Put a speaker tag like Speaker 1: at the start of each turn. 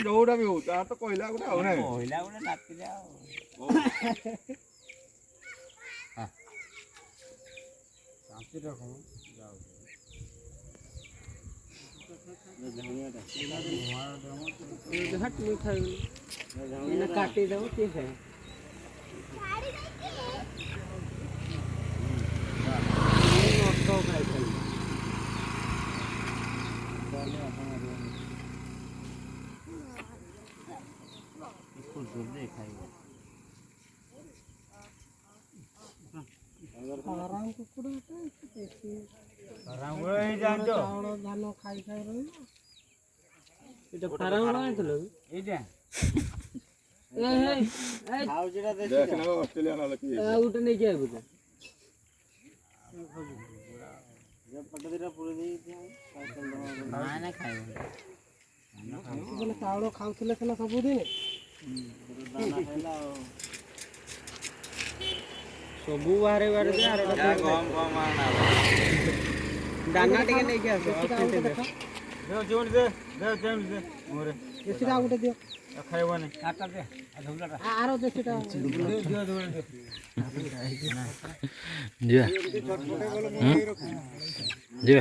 Speaker 1: ଯୋଉଟା ବି ହଉ ତାର ତ କହିଲା ଗୋଟେ ଆଉ ନାଇଁ
Speaker 2: କହିଲା ଗୋଟେ ଡାକିଲେ ଆଉ ଶାନ୍ତି ରଖ କାଟି ଦବ କିଏ ଖାଏ ଧାନ ଖାଇ ଖାଇ ରହିବ ଏଇଟା ଫାର୍ମ ଆଣିଥିଲ ଏଇଟା
Speaker 1: ଅଷ୍ଟ୍ରେଲିଆ
Speaker 2: ଗୋଟେ ନେଇକି ଆଇବୁ ଚାଉଳ ଖାଉଥିଲେ ସିନା ସବୁଦିନ ସବୁ ବାହାରେ ବାହାରେ ଦାନା ଟିକେ ନେଇକି ଆସ ଦେଶୀଟା ଗୋଟେ ଦିଅ ଖାଇବନି ଆର ଦେଶୀଟା
Speaker 3: ଯିବା